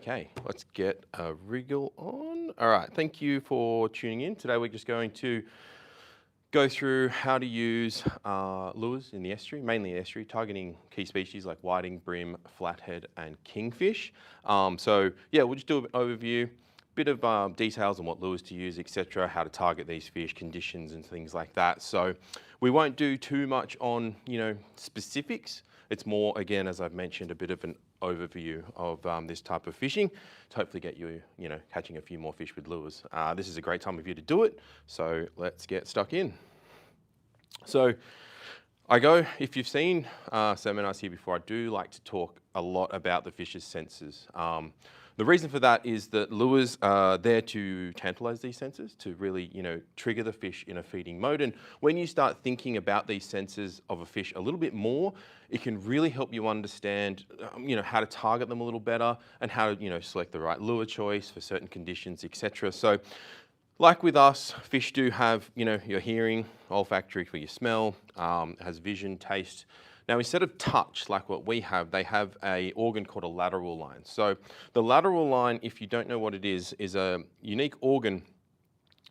Okay, let's get a wriggle on. All right, thank you for tuning in. Today we're just going to go through how to use lures in the estuary, mainly estuary, targeting key species like whiting, bream, flathead, and kingfish. So yeah, we'll just do an overview, bit of details on what lures to use, etc., how to target these fish, conditions and things like that. So we won't do too much on, specifics. It's more, again, as I've mentioned, a bit of an overview of this type of fishing to hopefully get you, catching a few more fish with lures. This is a great time of year to do it, so let's get stuck in. So if you've seen seminars here before, I do like to talk a lot about the fish's senses. The reason for that is that lures are there to tantalize these senses, to really, trigger the fish in a feeding mode. And when you start thinking about these senses of a fish a little bit more, it can really help you understand, how to target them a little better and how to, select the right lure choice for certain conditions, etc. So, like with us, fish do have, your hearing, olfactory for your smell, has vision, taste. Now, instead of touch, like what we have, they have an organ called a lateral line. So the lateral line, if you don't know what it is a unique organ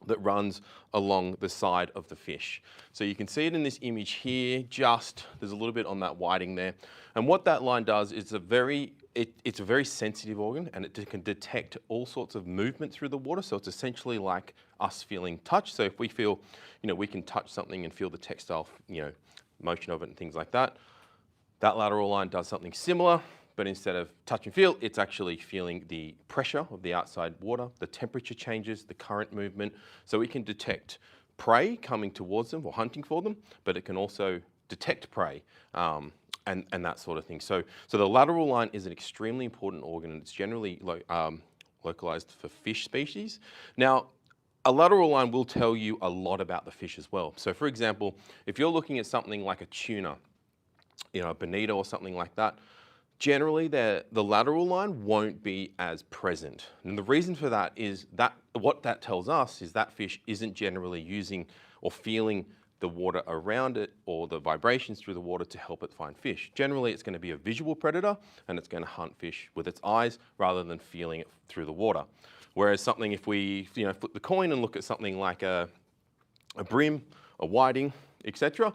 that runs along the side of the fish. So you can see it in this image here, there's a little bit on that whiting there. And what that line does is it's a very sensitive organ, and it can detect all sorts of movement through the water. So it's essentially like us feeling touch. So if we feel, we can touch something and feel the textile, motion of it and things like that. That lateral line does something similar, but instead of touch and feel, it's actually feeling the pressure of the outside water, the temperature changes, the current movement. So it can detect prey coming towards them or hunting for them, but it can also detect prey and that sort of thing. So the lateral line is an extremely important organ, and it's generally localized for fish species. Now, a lateral line will tell you a lot about the fish as well. So for example, if you're looking at something like a tuna, a bonito or something like that, generally the lateral line won't be as present. And the reason for that is that what that tells us is that fish isn't generally using or feeling the water around it or the vibrations through the water to help it find fish. Generally, it's going to be a visual predator, and it's going to hunt fish with its eyes rather than feeling it through the water. Whereas something, if we flip the coin and look at something like a bream, a whiting, etc.,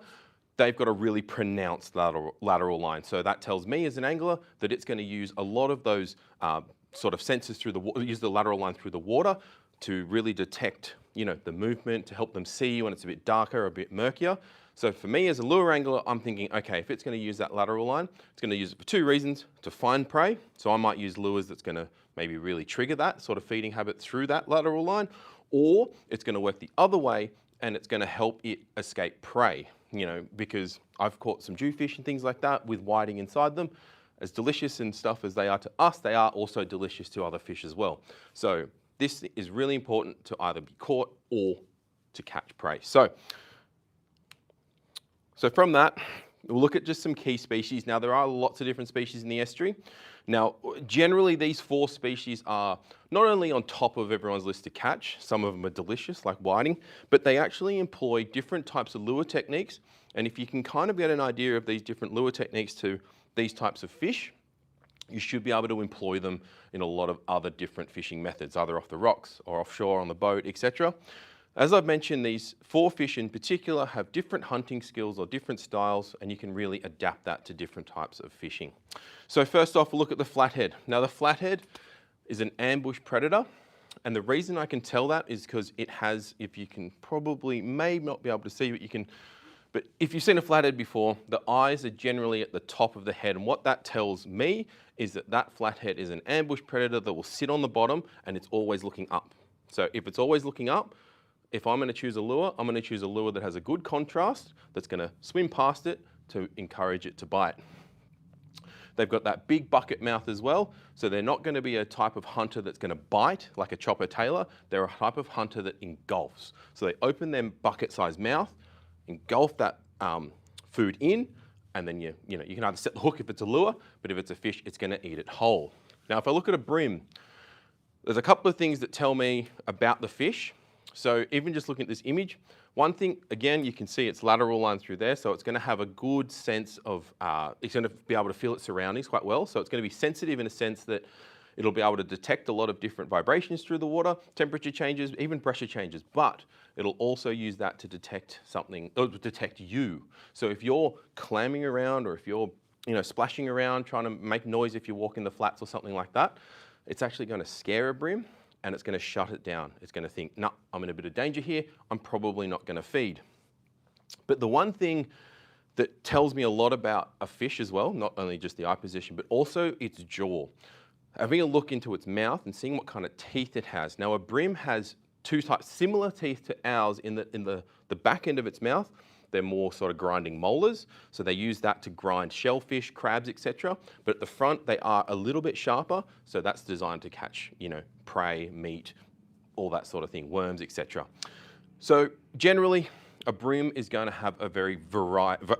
they've got a really pronounced lateral line. So that tells me as an angler that it's going to use a lot of those sort of sensors through the water, use the lateral line through the water to really detect, the movement, to help them see when it's a bit darker, a bit murkier. So for me as a lure angler, I'm thinking, okay, if it's going to use that lateral line, it's going to use it for two reasons: to find prey. So I might use lures that's going to maybe really trigger that sort of feeding habit through that lateral line, or it's going to work the other way and it's going to help it escape prey. Because I've caught some jewfish and things like that with whiting inside them. As delicious and stuff as they are to us, they are also delicious to other fish as well. So this is really important to either be caught or to catch prey. So from that, we'll look at just some key species. Now, there are lots of different species in the estuary. Now, generally, these 4 species are not only on top of everyone's list to catch, some of them are delicious, like whiting, but they actually employ different types of lure techniques. And if you can kind of get an idea of these different lure techniques to these types of fish, you should be able to employ them in a lot of other different fishing methods, either off the rocks or offshore on the boat, etc. As I've mentioned, these 4 fish in particular have different hunting skills or different styles, and you can really adapt that to different types of fishing. So first off, we'll look at the flathead. Now, the flathead is an ambush predator, and the reason I can tell that is because it has, if you can may not be able to see, but if you've seen a flathead before, the eyes are generally at the top of the head, and what that tells me is that flathead is an ambush predator that will sit on the bottom, and it's always looking up. So if it's always looking up, if I'm going to choose a lure, I'm going to choose a lure that has a good contrast, that's going to swim past it to encourage it to bite. They've got that big bucket mouth as well, so they're not going to be a type of hunter that's going to bite like a chopper tailor. They're a type of hunter that engulfs. So they open their bucket-sized mouth, engulf that food in, and then you can either set the hook if it's a lure, but if it's a fish, it's going to eat it whole. Now, if I look at a bream, there's a couple of things that tell me about the fish. So even just looking at this image, one thing, again, you can see its lateral line through there, so it's going to have a good sense of, it's going to be able to feel its surroundings quite well. So it's going to be sensitive in a sense that It'll be able to detect a lot of different vibrations through the water, temperature changes, even pressure changes, but it'll also use that to detect something, or detect you. So if you're clamming around, or if you're splashing around, trying to make noise if you walk in the flats or something like that, it's actually going to scare a bream and it's going to shut it down. It's going to think, no, I'm in a bit of danger here. I'm probably not going to feed. But the one thing that tells me a lot about a fish as well, not only just the eye position, but also its jaw. Having a look into its mouth and seeing what kind of teeth it has. Now, a bream has two types, similar teeth to ours in the back end of its mouth. They're more sort of grinding molars, so they use that to grind shellfish, crabs, etc. But at the front, they are a little bit sharper, so that's designed to catch, prey, meat, all that sort of thing, worms, etc. So generally, a bream is going to have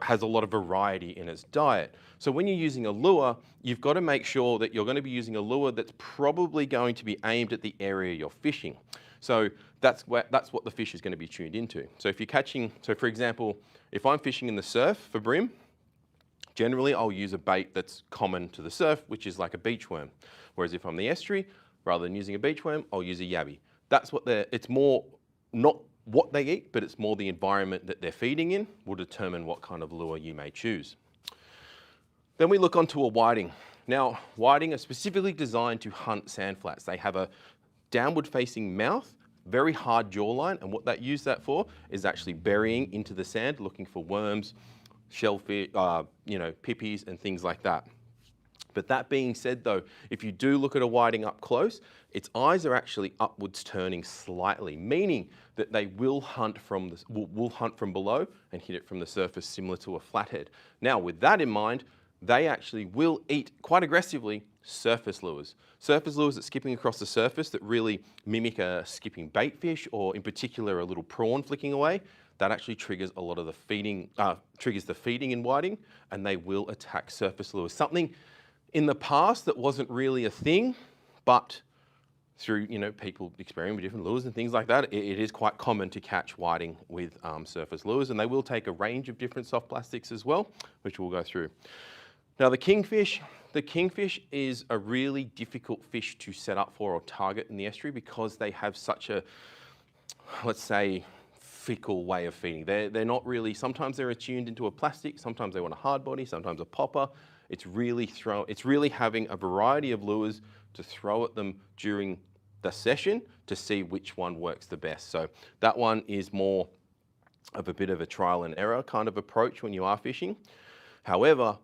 has a lot of variety in its diet. So when you're using a lure, you've got to make sure that you're going to be using a lure that's probably going to be aimed at the area you're fishing. So that's what the fish is going to be tuned into. So if you're catching, for example, if I'm fishing in the surf for bream, generally I'll use a bait that's common to the surf, which is like a beach worm. Whereas if I'm in the estuary, rather than using a beach worm, I'll use a yabby. It's more not what they eat, but it's more the environment that they're feeding in will determine what kind of lure you may choose. Then we look onto a whiting. Now, whiting are specifically designed to hunt sand flats. They have a downward facing mouth, very hard jawline, and what use that for is actually burying into the sand, looking for worms, shellfish, pippies and things like that. But that being said though, if you do look at a whiting up close, its eyes are actually upwards turning slightly, meaning that they will hunt from below and hit it from the surface, similar to a flathead. Now, with that in mind, they actually will eat quite aggressively surface lures. Surface lures that skipping across the surface that really mimic a skipping bait fish, or in particular a little prawn flicking away, that actually triggers a lot of the feeding, triggers the feeding in whiting, and they will attack surface lures. Something in the past that wasn't really a thing, but through people experimenting with different lures and things like that, it is quite common to catch whiting with surface lures, and they will take a range of different soft plastics as well, which we'll go through. Now the kingfish is a really difficult fish to set up for or target in the estuary because they have such a, let's say, fickle way of feeding. They're not really, sometimes they're attuned into a plastic, sometimes they want a hard body, sometimes a popper. It's really having a variety of lures to throw at them during the session to see which one works the best. So that one is more of a bit of a trial and error kind of approach when you are fishing. However,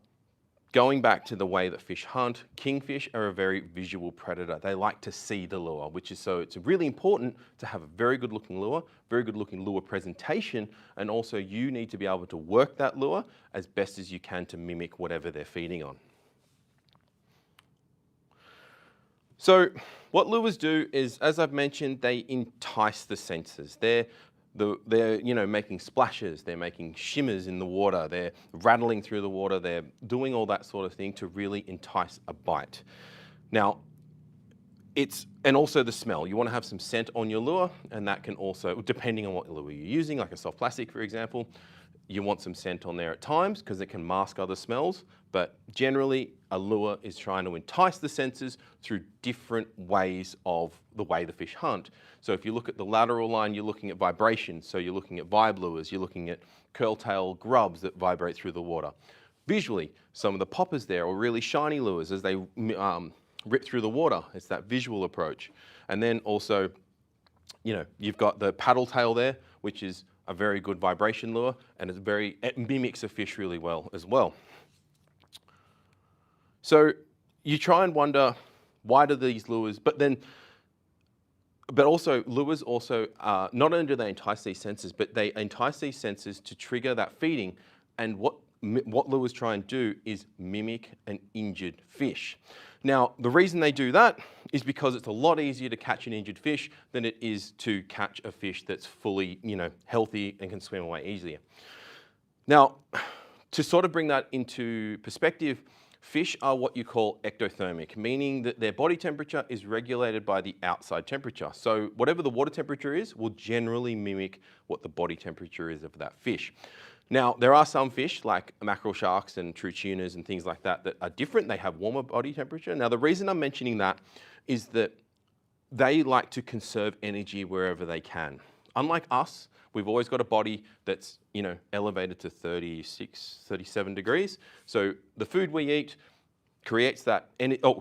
going back to the way that fish hunt, kingfish are a very visual predator. They like to see the lure, so it's really important to have a very good looking lure presentation, and also you need to be able to work that lure as best as you can to mimic whatever they're feeding on. So what lures do is, as I've mentioned, they entice the senses. They're making splashes, they're making shimmers in the water, they're rattling through the water, they're doing all that sort of thing to really entice a bite. Now, and also the smell. You want to have some scent on your lure, and that can also, depending on what lure you're using, like a soft plastic, for example, you want some scent on there at times because it can mask other smells, but generally a lure is trying to entice the senses through different ways of the way the fish hunt. So if you look at the lateral line, you're looking at vibration, so you're looking at vibe lures, you're looking at curl-tail grubs that vibrate through the water. Visually, some of the poppers there are really shiny lures as they rip through the water. It's that visual approach. And then also, you've got the paddle tail there, which is a very good vibration lure, and it mimics a fish really well as well. So you try and wonder, why do these lures, but also lures also, not only do they entice these senses, but they entice these senses to trigger that feeding, and what lures try and do is mimic an injured fish. Now, the reason they do that is because it's a lot easier to catch an injured fish than it is to catch a fish that's fully, healthy and can swim away easier. Now, to sort of bring that into perspective, fish are what you call ectothermic, meaning that their body temperature is regulated by the outside temperature. So whatever the water temperature is will generally mimic what the body temperature is of that fish. Now, there are some fish like mackerel sharks and true tunas and things like that that are different. They have warmer body temperature. Now, the reason I'm mentioning that is that they like to conserve energy wherever they can. Unlike us, we've always got a body that's, elevated to 36, 37 degrees. So the food we eat creates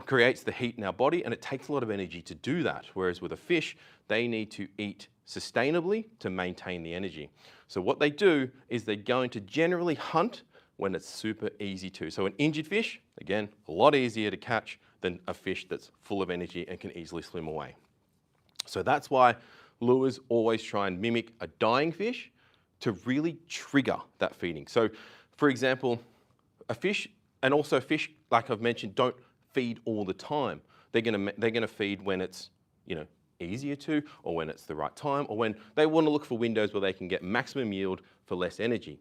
creates the heat in our body, and it takes a lot of energy to do that. Whereas with a fish, they need to eat sustainably to maintain the energy. So what they do is they're going to generally hunt when it's super easy to. So an injured fish, again, a lot easier to catch than a fish that's full of energy and can easily swim away. So that's why lures always try and mimic a dying fish to really trigger that feeding. So for example, a fish, and also fish, like I've mentioned, don't feed all the time. They're gonna feed when it's, easier to, or when it's the right time, or when they want to look for windows where they can get maximum yield for less energy.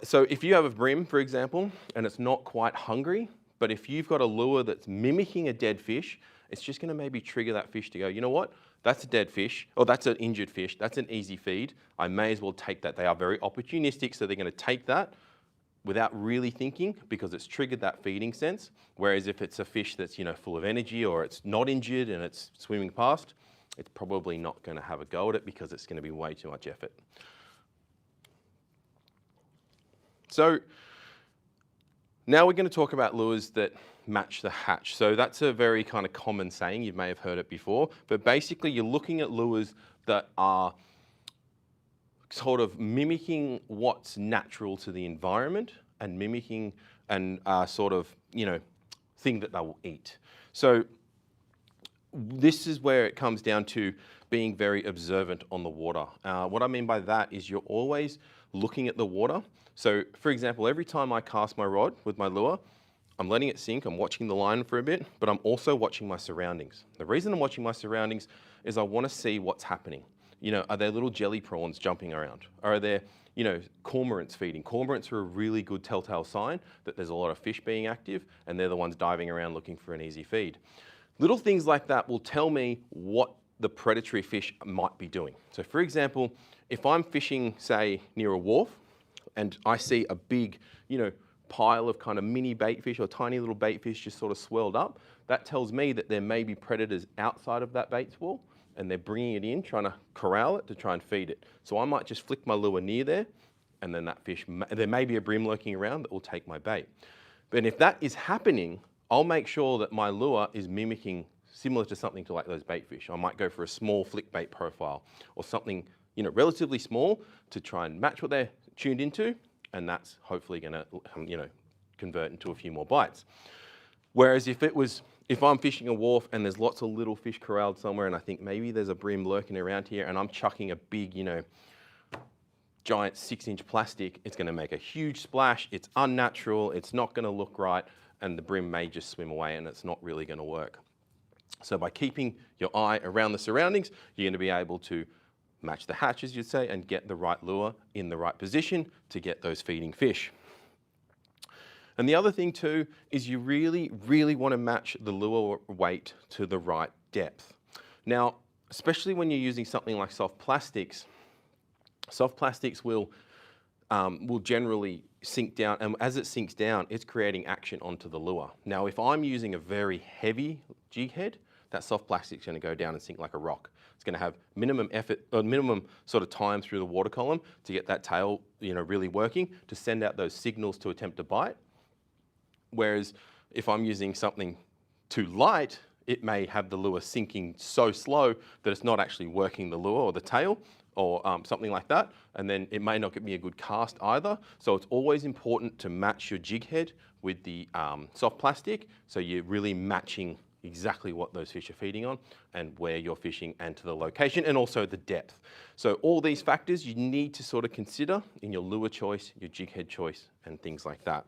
So if you have a bream, for example, and it's not quite hungry, but if you've got a lure that's mimicking a dead fish, it's just going to maybe trigger that fish to go, you know what? That's a dead fish, or that's an injured fish. That's an easy feed. I may as well take that. They are very opportunistic, so they're going to take that without really thinking because it's triggered that feeding sense. Whereas if it's a fish that's, full of energy or it's not injured and it's swimming past, it's probably not going to have a go at it because it's going to be way too much effort. So now we're going to talk about lures that match the hatch. So that's a very kind of common saying. You may have heard it before, but basically you're looking at lures that are sort of mimicking what's natural to the environment and mimicking and sort of, thing that they will eat. So this is where it comes down to being very observant on the water. What I mean by that is you're always looking at the water. So for example, every time I cast my rod with my lure, I'm letting it sink, I'm watching the line for a bit, but I'm also watching my surroundings. The reason I'm watching my surroundings is I want to see what's happening. Are there little jelly prawns jumping around? Are there, cormorants feeding? Cormorants are a really good telltale sign that there's a lot of fish being active and they're the ones diving around looking for an easy feed. Little things like that will tell me what the predatory fish might be doing. So for example, if I'm fishing, say, near a wharf and I see a big, pile of kind of mini bait fish or tiny little bait fish just sort of swelled up, that tells me that there may be predators outside of that bait wall and they're bringing it in, trying to corral it to try and feed it. So I might just flick my lure near there and then that fish, there may be a bream lurking around that will take my bait. But if that is happening, I'll make sure that my lure is mimicking similar to something to like those bait fish. I might go for a small flick bait profile or something, relatively small to try and match what they're tuned into, and that's hopefully going to, convert into a few more bites. Whereas if I'm fishing a wharf and there's lots of little fish corralled somewhere and I think maybe there's a bream lurking around here and I'm chucking a big, giant 6-inch plastic, it's going to make a huge splash. It's unnatural. It's not going to look right. And the bream may just swim away and it's not really going to work. So by keeping your eye around the surroundings, you're going to be able to match the hatch, as you'd say, and get the right lure in the right position to get those feeding fish. And the other thing too is you really, really want to match the lure weight to the right depth. Now, especially when you're using something like soft plastics will generally sink down, and as it sinks down, it's creating action onto the lure. Now, if I'm using a very heavy jig head, that soft plastic's going to go down and sink like a rock. It's going to have minimum effort, or minimum sort of time through the water column to get that tail, really working to send out those signals to attempt to bite. Whereas if I'm using something too light, it may have the lure sinking so slow that it's not actually working the lure or the tail, or something like that, and then it may not get me a good cast either. So it's always important to match your jig head with the soft plastic, so you're really matching exactly what those fish are feeding on and where you're fishing and to the location and also the depth. So all these factors you need to sort of consider in your lure choice, your jig head choice, and things like that.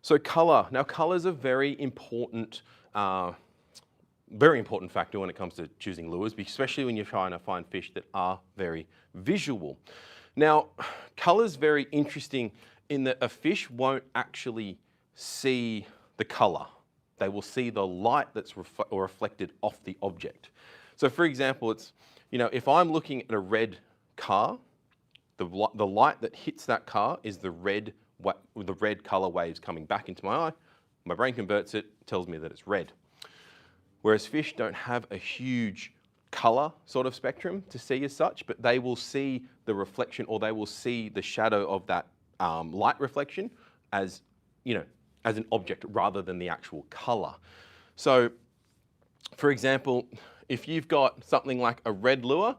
So colour. Now colour is a very important factor when it comes to choosing lures, especially when you're trying to find fish that are very visual. Now, colour's very interesting in that a fish won't actually see the colour. They will see the light that's reflected off the object. So for example, it's, if I'm looking at a red car, The light that hits that car is the red color waves coming back into my eye. My brain converts it, tells me that it's red. Whereas fish don't have a huge color sort of spectrum to see as such, but they will see the reflection, or they will see the shadow of that light reflection as, as an object rather than the actual color. So, for example, if you've got something like a red lure,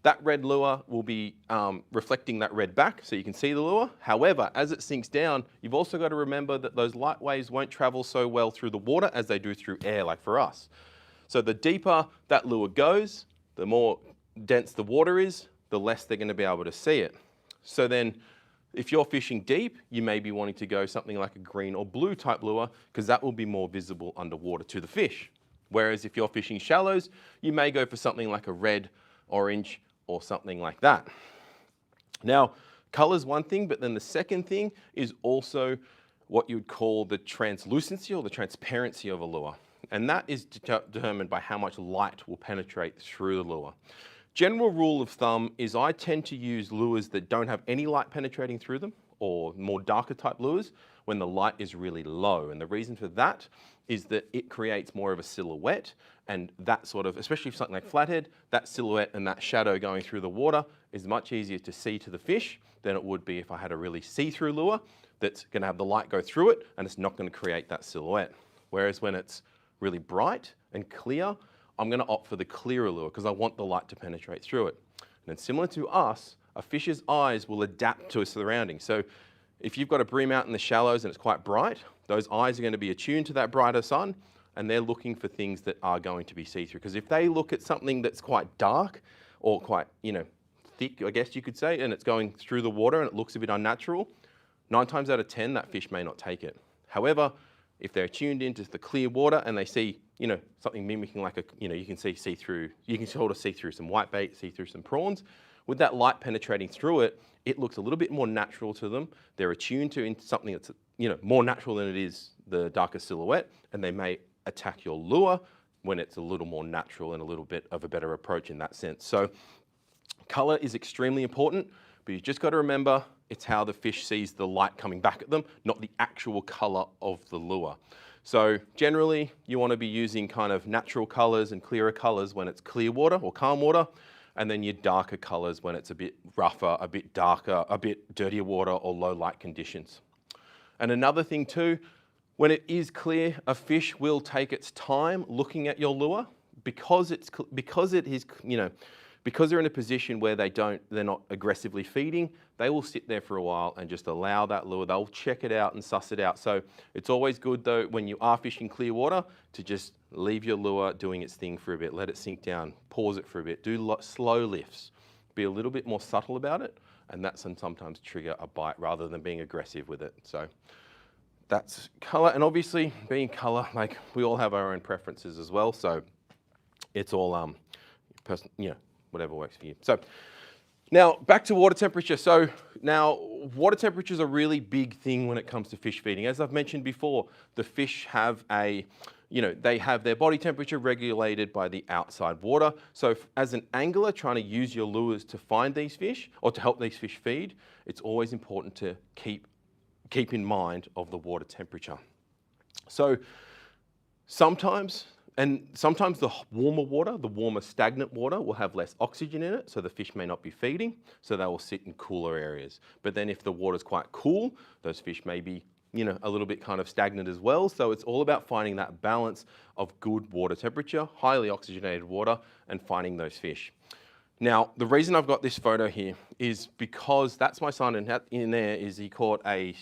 that red lure will be reflecting that red back so you can see the lure. However, as it sinks down, you've also got to remember that those light waves won't travel so well through the water as they do through air, like for us. So the deeper that lure goes, the more dense the water is, the less they're going to be able to see it. So then if you're fishing deep, you may be wanting to go something like a green or blue type lure because that will be more visible underwater to the fish. Whereas if you're fishing shallows, you may go for something like a red, orange, or something like that. Now, color's one thing, but then the second thing is also what you would call the translucency or the transparency of a lure. And that is determined by how much light will penetrate through the lure. General rule of thumb is I tend to use lures that don't have any light penetrating through them, or more darker type lures when the light is really low. And the reason for that is that it creates more of a silhouette, and that sort of, especially for something like flathead, that silhouette and that shadow going through the water is much easier to see to the fish than it would be if I had a really see-through lure that's going to have the light go through it and it's not going to create that silhouette. Whereas when it's really bright and clear, I'm going to opt for the clearer lure because I want the light to penetrate through it. And then similar to us, a fish's eyes will adapt to a surrounding. So if you've got a bream out in the shallows and it's quite bright, those eyes are going to be attuned to that brighter sun, and they're looking for things that are going to be see-through. Because if they look at something that's quite dark or quite, thick, I guess you could say, and it's going through the water and it looks a bit unnatural, 9 times out of 10, that fish may not take it. However, if they're tuned into the clear water and they see, something mimicking like you can see through, you can sort of see through some whitebait, see through some prawns. With that light penetrating through it, it looks a little bit more natural to them. They're attuned to something that's, more natural than it is the darker silhouette, and they may attack your lure when it's a little more natural and a little bit of a better approach in that sense. So color is extremely important, but you just got to remember it's how the fish sees the light coming back at them, not the actual color of the lure. So generally, you want to be using kind of natural colors and clearer colors when it's clear water or calm water, and then your darker colors when it's a bit rougher, a bit darker, a bit dirtier water or low light conditions. And another thing too, when it is clear, a fish will take its time looking at your lure because they're in a position where they're not aggressively feeding. They will sit there for a while and just allow that lure. They'll check it out and suss it out. So it's always good though when you are fishing clear water to just leave your lure doing its thing for a bit. Let it sink down. Pause it for a bit. Do slow lifts. Be a little bit more subtle about it, and that can sometimes trigger a bite rather than being aggressive with it. So that's color, and obviously being color, like we all have our own preferences as well. So it's all whatever works for you. So now back to water temperature. So now water temperature is a really big thing when it comes to fish feeding. As I've mentioned before, the fish have they have their body temperature regulated by the outside water. So as an angler trying to use your lures to find these fish or to help these fish feed, it's always important to keep in mind of the water temperature. So sometimes the warmer water, the warmer stagnant water will have less oxygen in it, so the fish may not be feeding, so they will sit in cooler areas. But then if the water's quite cool, those fish may be a little bit kind of stagnant as well. So it's all about finding that balance of good water temperature, highly oxygenated water, and finding those fish. Now, the reason I've got this photo here is because that's my son, and in there is he caught a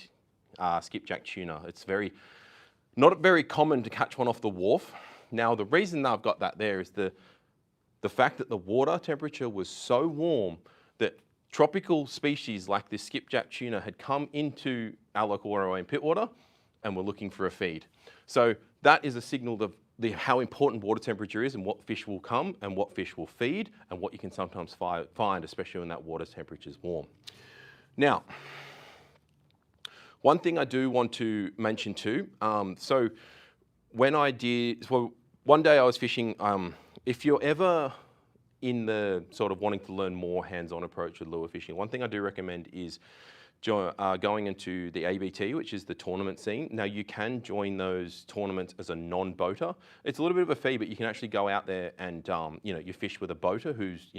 skipjack tuna. It's not very common to catch one off the wharf. Now, the reason that I've got that there is the fact that the water temperature was so warm that tropical species like this skipjack tuna had come into our local waterway in Pittwater and were looking for a feed. So that is a signal of how important water temperature is and what fish will come and what fish will feed and what you can sometimes find, especially when that water temperature is warm. Now, one thing I do want to mention too, so one day I was fishing, if you're ever in the sort of wanting to learn more hands-on approach with lure fishing, one thing I do recommend is going into the ABT, which is the tournament scene. Now you can join those tournaments as a non-boater. It's a little bit of a fee, but you can actually go out there and you fish with a boater who's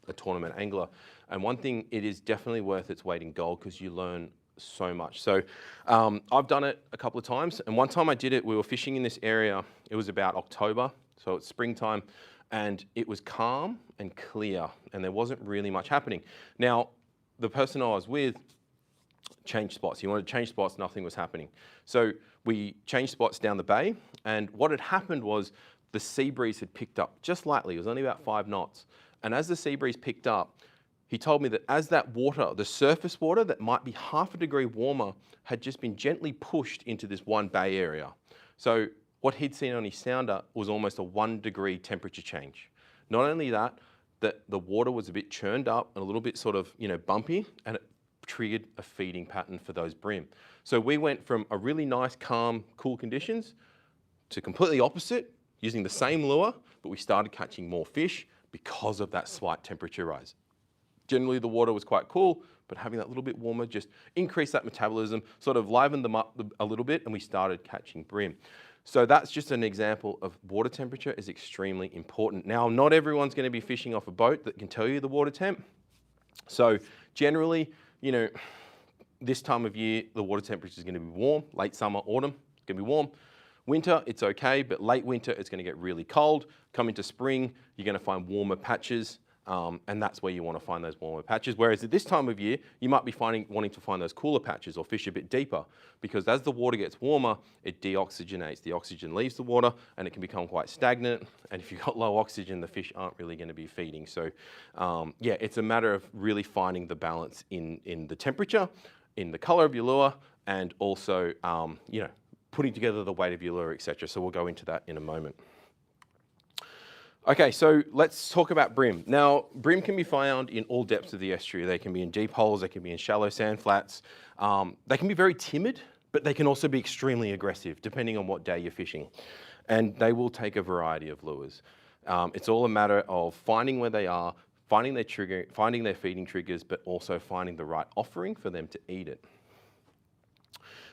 a tournament angler. And one thing, it is definitely worth its weight in gold because you learn so much. So I've done it a couple of times, and one time I did it, we were fishing in this area. It was about October, so it's springtime, and it was calm and clear, and there wasn't really much happening. Now, the person I was with changed spots. He wanted to change spots, nothing was happening. So we changed spots down the bay, and what had happened was the sea breeze had picked up just lightly. It was only about 5 knots. And as the sea breeze picked up, he told me that as that water, the surface water that might be half a degree warmer, had just been gently pushed into this one bay area. So what he'd seen on his sounder was almost a 1 degree temperature change. Not only that the water was a bit churned up and a little bit sort of, bumpy, and it triggered a feeding pattern for those bream. So we went from a really nice, calm, cool conditions to completely opposite, using the same lure, but we started catching more fish because of that slight temperature rise. Generally, the water was quite cool, but having that little bit warmer just increased that metabolism, sort of livened them up a little bit, and we started catching bream. So that's just an example of water temperature is extremely important. Now, not everyone's going to be fishing off a boat that can tell you the water temp. So generally, this time of year, the water temperature is going to be warm. Late summer, autumn, it's going to be warm. Winter, it's okay, but late winter, it's going to get really cold. Come into spring, you're going to find warmer patches, and that's where you want to find those warmer patches. Whereas at this time of year, you might be wanting to find those cooler patches or fish a bit deeper, because as the water gets warmer, it deoxygenates. The oxygen leaves the water, and it can become quite stagnant. And if you've got low oxygen, the fish aren't really going to be feeding. So yeah, it's a matter of really finding the balance in the temperature, in the color of your lure, and also, putting together the weight of your lure, etc. So we'll go into that in a moment. Okay, so let's talk about bream. Now, bream can be found in all depths of the estuary. They can be in deep holes, they can be in shallow sand flats. They can be very timid, but they can also be extremely aggressive, depending on what day you're fishing. And they will take a variety of lures. It's all a matter of finding where they are, finding their trigger, finding their feeding triggers, but also finding the right offering for them to eat it.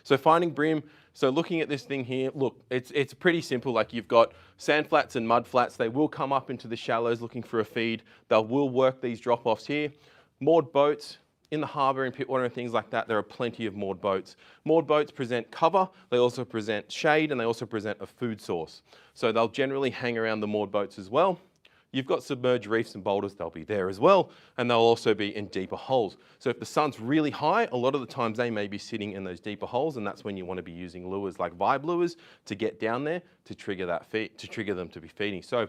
So finding bream, so looking at this thing here, look, it's pretty simple. Like, you've got sand flats and mud flats. They will come up into the shallows looking for a feed. They will work these drop-offs here. Moored boats in the harbour, in Pittwater and things like that, there are plenty of moored boats. Moored boats present cover, they also present shade, and they also present a food source. So they'll generally hang around the moored boats as well. You've got submerged reefs and boulders, they'll be there as well, and they'll also be in deeper holes. So if the sun's really high, a lot of the times they may be sitting in those deeper holes, and that's when you want to be using lures like vibe lures to get down there to trigger that feed, to trigger them to be feeding. So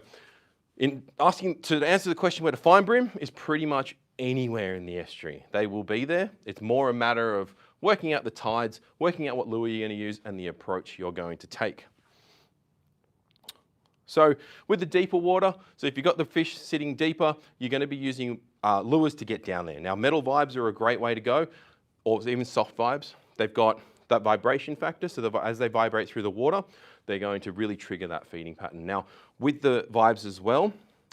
to answer the question where to find bream is pretty much anywhere in the estuary. They will be there. It's more a matter of working out the tides, working out what lure you're going to use, and the approach you're going to take. So with the deeper water, so if you've got the fish sitting deeper, you're going to be using lures to get down there. Now, metal vibes are a great way to go, or even soft vibes. They've got that vibration factor, so as they vibrate through the water, they're going to really trigger that feeding pattern. Now, with the vibes as well,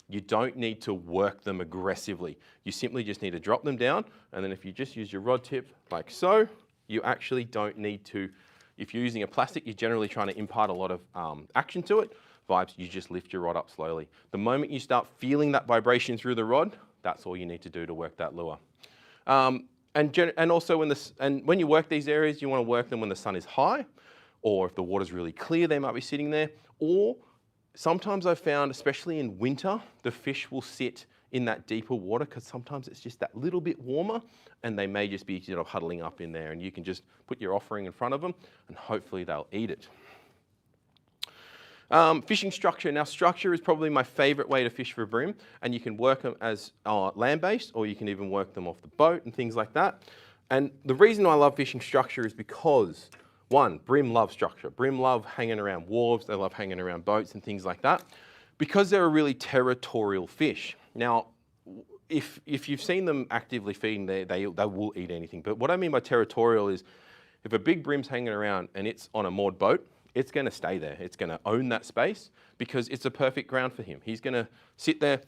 you don't need to work them aggressively. You simply just need to drop them down, and then if you just use your rod tip like so, you actually don't need to. If you're using a plastic, you're generally trying to impart a lot of action to it. Vibes, you just lift your rod up slowly. The moment you start feeling that vibration through the rod, that's all you need to do to work that lure. And also when you work these areas, you want to work them when the sun is high, or if the water's really clear, they might be sitting there. Or sometimes I've found, especially in winter, the fish will sit in that deeper water because sometimes it's just that little bit warmer, and they may just be huddling up in there, and you can just put your offering in front of them, and hopefully they'll eat it. Fishing structure. Now, structure is probably my favorite way to fish for bream, and you can work them as land-based, or you can even work them off the boat and things like that. And the reason I love fishing structure is because, one, bream love structure. Bream love hanging around wharves, they love hanging around boats and things like that, because they're a really territorial fish. Now, if you've seen them actively feeding, they will eat anything. But what I mean by territorial is, if a big bream's hanging around and it's on a moored boat, it's going to stay there. It's going to own that space because it's a perfect ground for him. He's going to sit there,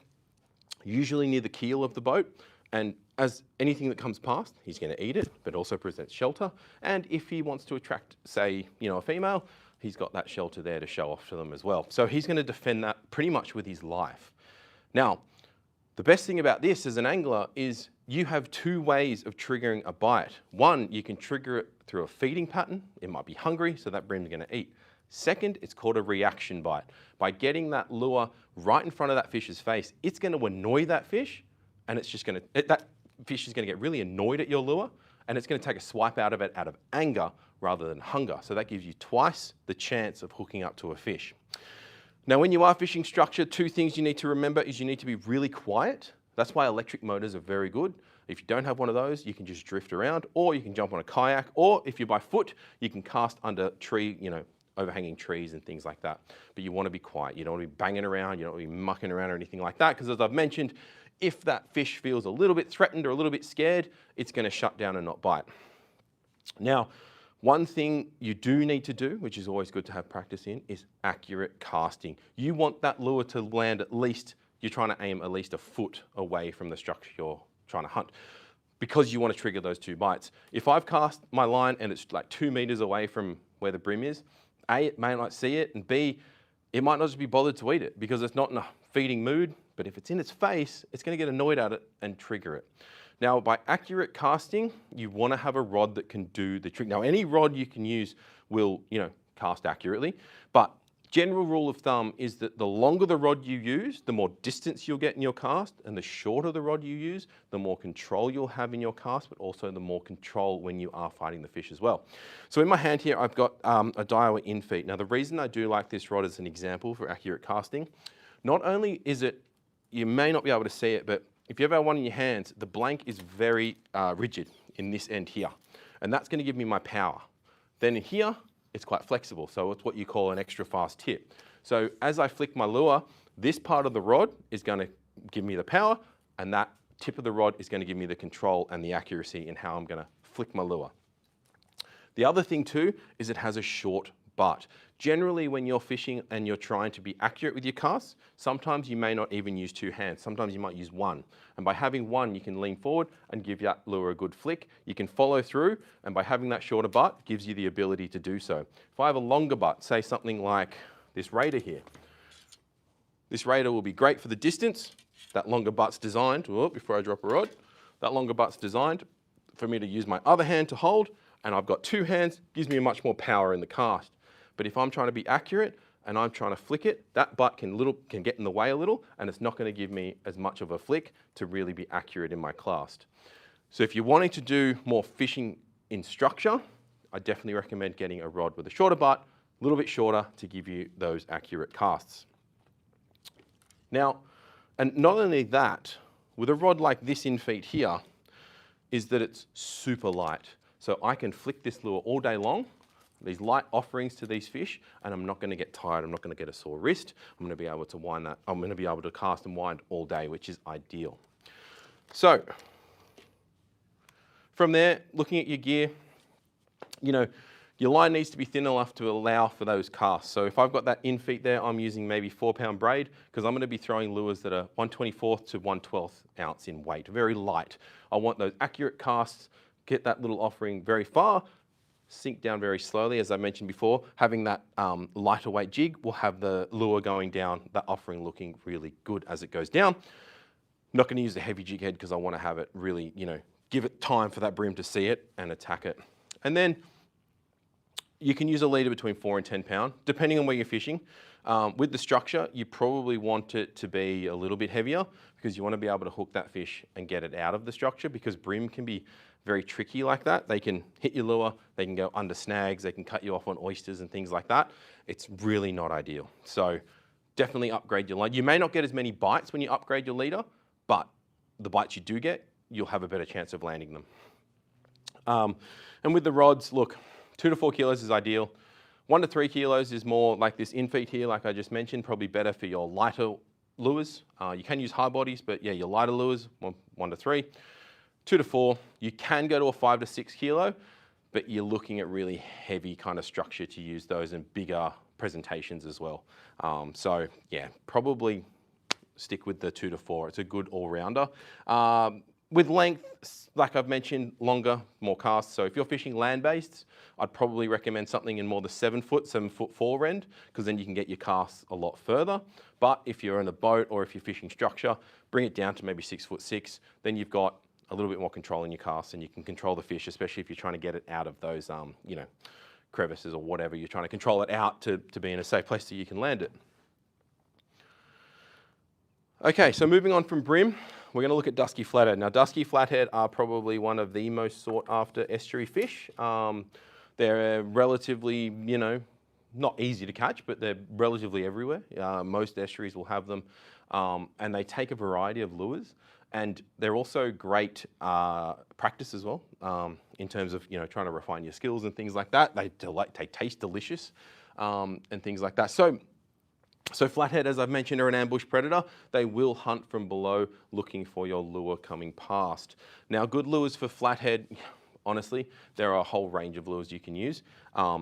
usually near the keel of the boat. And as anything that comes past, he's going to eat it, but also presents shelter. And if he wants to attract, say, a female, he's got that shelter there to show off to them as well. So he's going to defend that pretty much with his life. Now, the best thing about this as an angler is you have two ways of triggering a bite. One, you can trigger it through a feeding pattern. It might be hungry, so that bream's going to eat. Second, it's called a reaction bite. By getting that lure right in front of that fish's face, it's going to annoy that fish, and it's just going to, that fish is going to get really annoyed at your lure, and it's going to take a swipe out of it out of anger rather than hunger. So that gives you twice the chance of hooking up to a fish. Now, when you are fishing structure, two things you need to remember is you need to be really quiet. That's why electric motors are very good. If you don't have one of those, you can just drift around, or you can jump on a kayak, or if you're by foot, you can cast under tree, overhanging trees and things like that. But you want to be quiet. You don't want to be banging around. You don't want to be mucking around or anything like that, because as I've mentioned, if that fish feels a little bit threatened or a little bit scared, it's going to shut down and not bite. Now, one thing you do need to do, which is always good to have practice in, is accurate casting. You want that lure to land at least, you're trying to aim at least a foot away from the structure you're trying to hunt, because you want to trigger those two bites. If I've cast my line and it's like 2 meters away from where the bream is, A, it may not see it, and B, it might not just be bothered to eat it because it's not in a feeding mood, but if it's in its face, it's going to get annoyed at it and trigger it. Now, by accurate casting, you want to have a rod that can do the trick. Now, any rod you can use will, cast accurately, but general rule of thumb is that the longer the rod you use, the more distance you'll get in your cast, and the shorter the rod you use, the more control you'll have in your cast, but also the more control when you are fighting the fish as well. So in my hand here, I've got a Daiwa in-feet. Now, the reason I do like this rod as an example for accurate casting, not only is it, you may not be able to see it, but if you ever have one in your hands, the blank is very rigid in this end here, and that's going to give me my power. Then in here, it's quite flexible, so it's what you call an extra fast tip. So as I flick my lure, this part of the rod is going to give me the power, and that tip of the rod is going to give me the control and the accuracy in how I'm going to flick my lure. The other thing too is it has a short butt. Generally, when you're fishing and you're trying to be accurate with your casts, sometimes you may not even use two hands. Sometimes you might use one. And by having one, you can lean forward and give that lure a good flick. You can follow through, and by having that shorter butt, it gives you the ability to do so. If I have a longer butt, say something like this raider here. This raider will be great for the distance. That longer butt's designed, before I drop a rod, that longer butt's designed for me to use my other hand to hold, and I've got two hands, gives me much more power in the cast. But if I'm trying to be accurate and I'm trying to flick it, that butt can get in the way a little, and it's not going to give me as much of a flick to really be accurate in my cast. So if you're wanting to do more fishing in structure, I definitely recommend getting a rod with a shorter butt, a little bit shorter, to give you those accurate casts. Now, and not only that, with a rod like this in feet here, is that it's super light. So I can flick this lure all day long, these light offerings to these fish, and I'm not going to get tired. I'm not going to get a sore wrist. I'm going to be able to wind that. I'm going to be able to cast and wind all day, which is ideal. So from there, looking at your gear, your line needs to be thin enough to allow for those casts. So if I've got that in feet there, I'm using maybe 4-pound braid, because I'm going to be throwing lures that are 1/24 to 1/12 ounce in weight, very light. I want those accurate casts, get that little offering very far, sink down very slowly. As I mentioned before, having that lighter weight jig will have the lure going down, that offering looking really good as it goes down. I'm not going to use the heavy jig head because I want to have it really, give it time for that bream to see it and attack it. And then you can use a leader between 4 and 10 pound, depending on where you're fishing. With the structure, you probably want it to be a little bit heavier because you want to be able to hook that fish and get it out of the structure, because bream can be very tricky like that. They can hit your lure, they can go under snags, they can cut you off on oysters and things like that. It's really not ideal. So definitely upgrade your line. You may not get as many bites when you upgrade your leader, but the bites you do get, you'll have a better chance of landing them. And with the rods, look, 2 to 4 kilos is ideal. 1 to 3 kilos is more like this in feet here, like I just mentioned, probably better for your lighter lures. You can use hard bodies, but yeah, your lighter lures, 1 to 3. 2 to 4, you can go to a 5 to 6 kilo, but you're looking at really heavy kind of structure to use those in bigger presentations as well. So yeah, probably stick with the 2 to 4. It's a good all-rounder. With length, like I've mentioned, longer, more casts. So if you're fishing land-based, I'd probably recommend something in more the 7 foot, 7'4" end, because then you can get your casts a lot further. But if you're in a boat or if you're fishing structure, bring it down to maybe 6'6". Then you've got a little bit more control in your casts and you can control the fish, especially if you're trying to get it out of those, you know, crevices or whatever. You're trying to control it out to be in a safe place so you can land it. Okay, so moving on from bream, we're going to look at dusky flathead. Now, dusky flathead are probably one of the most sought after estuary fish. They're relatively, you know, not easy to catch, but they're relatively everywhere. Most estuaries will have them, and they take a variety of lures. And they're also great practice as well, in terms of, you know, trying to refine your skills and things like that. They taste delicious, and things like that. So flathead, as I've mentioned, are an ambush predator. They will hunt from below looking for your lure coming past. Now, good lures for flathead, honestly, there are a whole range of lures you can use.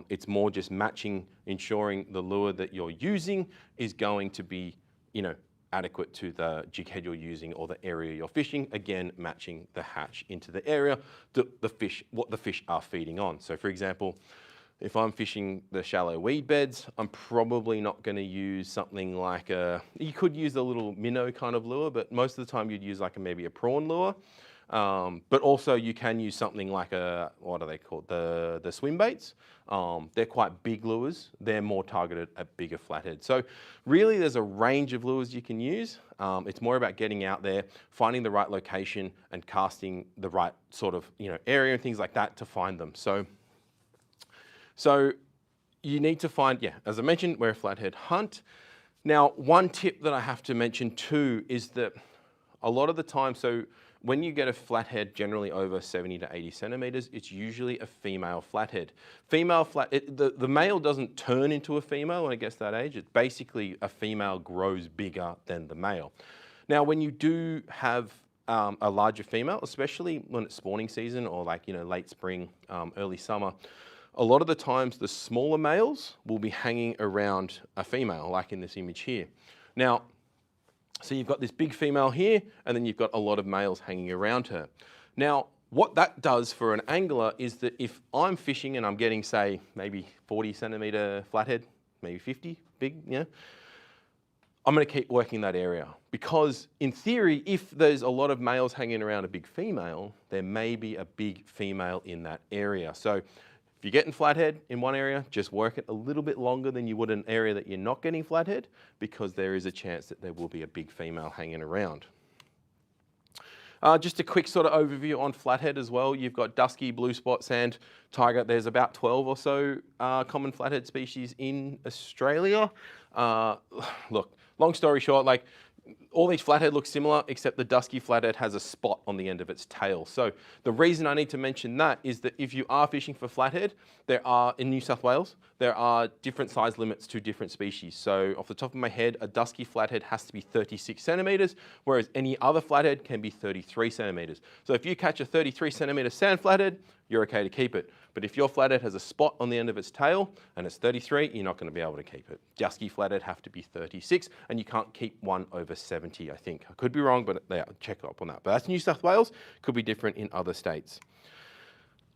It's more just matching, ensuring the lure that you're using is going to be, you know, adequate to the jig head you're using or the area you're fishing. Again, matching the hatch into the area, what the fish are feeding on. So for example, if I'm fishing the shallow weed beds, I'm probably not going to use something like you could use a little minnow kind of lure, but most of the time you'd use like maybe a prawn lure. But also you can use something like what are they called? The swim baits. They're quite big lures. They're more targeted at bigger flathead. So really there's a range of lures you can use. It's more about getting out there, finding the right location and casting the right sort of, you know, area and things like that to find them. So you need to find, yeah, as I mentioned, where a flathead hunt. Now, one tip that I have to mention too is that a lot of the time, so when you get a flathead generally over 70 to 80 centimeters, it's usually a female flathead. The male doesn't turn into a female when it gets to that age. It's basically a female grows bigger than the male. Now, when you do have a larger female, especially when it's spawning season or like, you know, late spring, early summer, a lot of the times the smaller males will be hanging around a female, like in this image here. Now, so you've got this big female here, and then you've got a lot of males hanging around her. Now, what that does for an angler is that if I'm fishing and I'm getting, say, maybe 40 centimeter flathead, maybe 50, big, yeah, I'm going to keep working that area. Because in theory, if there's a lot of males hanging around a big female, there may be a big female in that area. So if you're getting flathead in one area, just work it a little bit longer than you would in an area that you're not getting flathead, because there is a chance that there will be a big female hanging around. Just a quick sort of overview on flathead as well. You've got dusky, blue spot, sand, tiger. There's about 12 or so common flathead species in Australia. Look, long story short, like all these flathead look similar, except the dusky flathead has a spot on the end of its tail. So the reason I need to mention that is that if you are fishing for flathead, there are, in New South Wales, there are different size limits to different species. So off the top of my head, a dusky flathead has to be 36 centimeters, whereas any other flathead can be 33 centimeters. So if you catch a 33 centimeter sand flathead, you're okay to keep it. But if your flathead has a spot on the end of its tail and it's 33, you're not going to be able to keep it. Dusky flathead have to be 36, and you can't keep one over 70, I think. I could be wrong, but yeah, check up on that. But that's New South Wales, could be different in other states.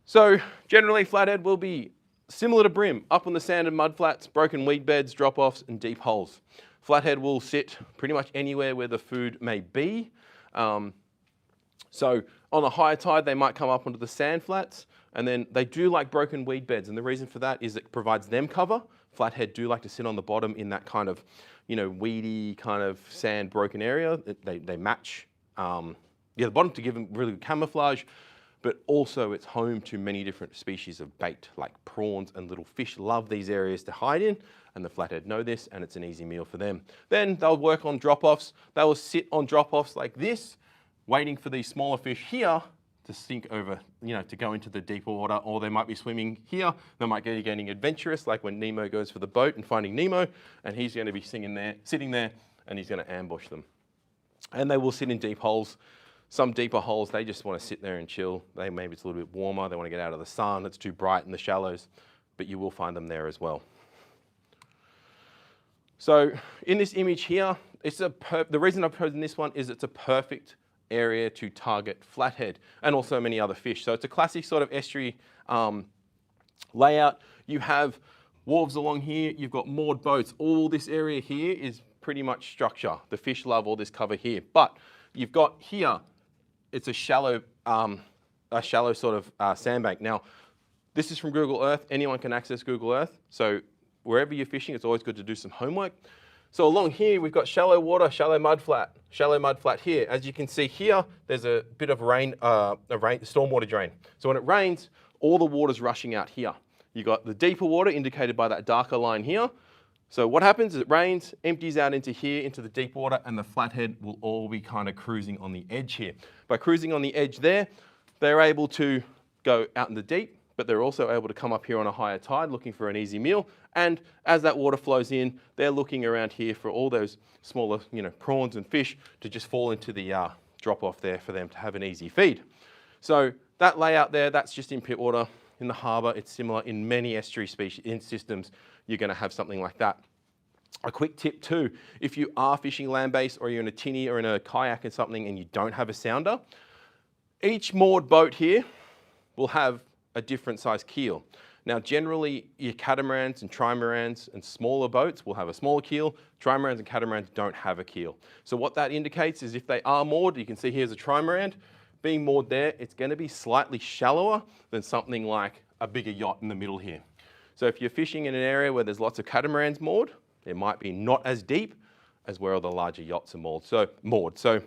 So generally flathead will be similar to bream, up on the sand and mud flats, broken weed beds, drop-offs and deep holes. Flathead will sit pretty much anywhere where the food may be. So on a higher tide, they might come up onto the sand flats, and then they do like broken weed beds. And the reason for that is it provides them cover. Flathead do like to sit on the bottom in that kind of, you know, weedy kind of sand broken area. They match the bottom to give them really good camouflage, but also it's home to many different species of bait, like prawns and little fish love these areas to hide in, and the flathead know this, and it's an easy meal for them. Then they'll work on drop-offs. They will sit on drop-offs like this, waiting for these smaller fish here to sink over, you know, to go into the deeper water, or they might be swimming here. They might be getting adventurous, like when Nemo goes for the boat and finding Nemo, and he's going to be sitting there, and he's going to ambush them. And they will sit in deep holes. Some deeper holes, they just want to sit there and chill. Maybe it's a little bit warmer. They want to get out of the sun. It's too bright in the shallows, but you will find them there as well. So in this image here, the reason I've chosen this one is it's a perfect area to target flathead and also many other fish. So it's a classic sort of estuary layout. You have wharves along here, you've got moored boats. All this area here is pretty much structure. The fish love all this cover here. But you've got here, it's a shallow sort of sandbank. Now, this is from Google Earth. Anyone can access Google Earth. So wherever you're fishing, it's always good to do some homework. So along here, we've got shallow water, shallow mud flat here. As you can see here, there's a bit of stormwater drain. So when it rains, all the water's rushing out here. You've got the deeper water indicated by that darker line here. So what happens is it rains, empties out into here, into the deep water, and the flathead will all be kind of cruising on the edge here. By cruising on the edge there, they're able to go out in the deep, but they're also able to come up here on a higher tide looking for an easy meal. And as that water flows in, they're looking around here for all those smaller, prawns and fish to just fall into the drop off there for them to have an easy feed. So that layout there, that's just in pit water. In the harbour, it's similar in many estuary species systems. You're going to have something like that. A quick tip too, if you are fishing land-based or you're in a tinny or in a kayak or something and you don't have a sounder, each moored boat here will have a different size keel. Now generally your catamarans and trimarans and smaller boats will have a smaller keel. Trimarans and catamarans don't have a keel. So what that indicates is if they are moored, you can see here's a trimaran, being moored there, it's going to be slightly shallower than something like a bigger yacht in the middle here. So if you're fishing in an area where there's lots of catamarans moored, it might be not as deep as where all the larger yachts are moored. So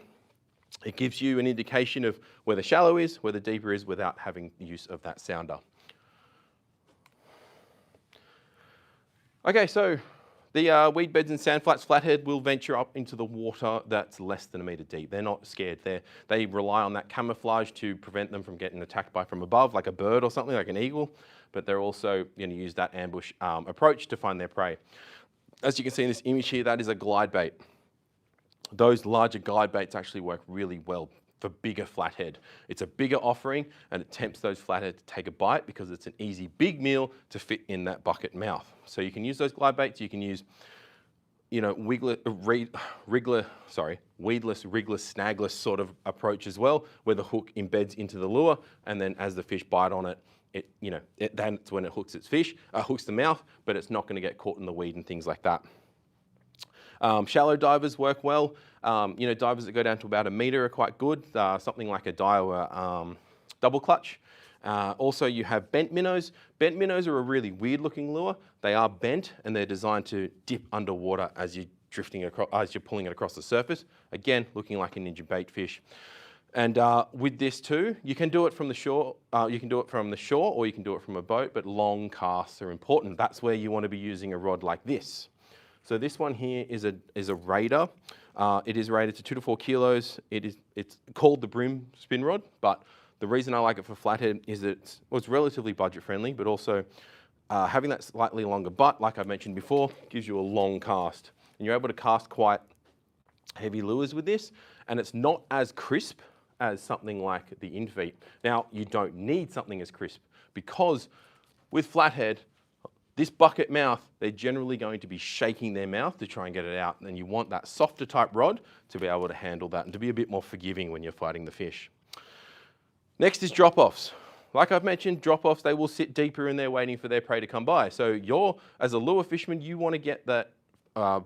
it gives you an indication of where the shallow is, where the deeper is without having use of that sounder. Okay, so the weed beds and sand flats flathead will venture up into the water that's less than 1 metre deep. They're not scared. They rely on that camouflage to prevent them from getting attacked by from above, like a bird or something, like an eagle. But they're also going to use that ambush approach to find their prey. As you can see in this image here, that is a glide bait. Those larger glide baits actually work really well for bigger flathead. It's a bigger offering and it tempts those flathead to take a bite because it's an easy big meal to fit in that bucket mouth. So you can use those glide baits. You can use, weedless, rigless, snagless sort of approach as well, where the hook embeds into the lure, and then as the fish bite on it, that's when it hooks hooks the mouth, but it's not going to get caught in the weed and things like that. Shallow divers work well. Divers that go down to about 1 metre are quite good. Something like a Daiwa double clutch. Also, you have bent minnows. Bent minnows are a really weird looking lure. They are bent and they're designed to dip underwater as you're drifting across, as you're pulling it across the surface. Again, looking like a ninja bait fish. And with this too, you can do it from the shore. Or you can do it from a boat, but long casts are important. That's where you want to be using a rod like this. So this one here is a Raider. It is rated to 2 to 4 kilos. It's called the Bream spin rod, but the reason I like it for flathead is it's relatively budget friendly, but also having that slightly longer butt, like I mentioned before, gives you a long cast. And you're able to cast quite heavy lures with this, and it's not as crisp as something like the Infeet. Now, you don't need something as crisp because with flathead, this bucket mouth, they're generally going to be shaking their mouth to try and get it out. And you want that softer type rod to be able to handle that and to be a bit more forgiving when you're fighting the fish. Next is drop-offs. Like I've mentioned, drop-offs, they will sit deeper in there waiting for their prey to come by. So as a lure fisherman, you want to get that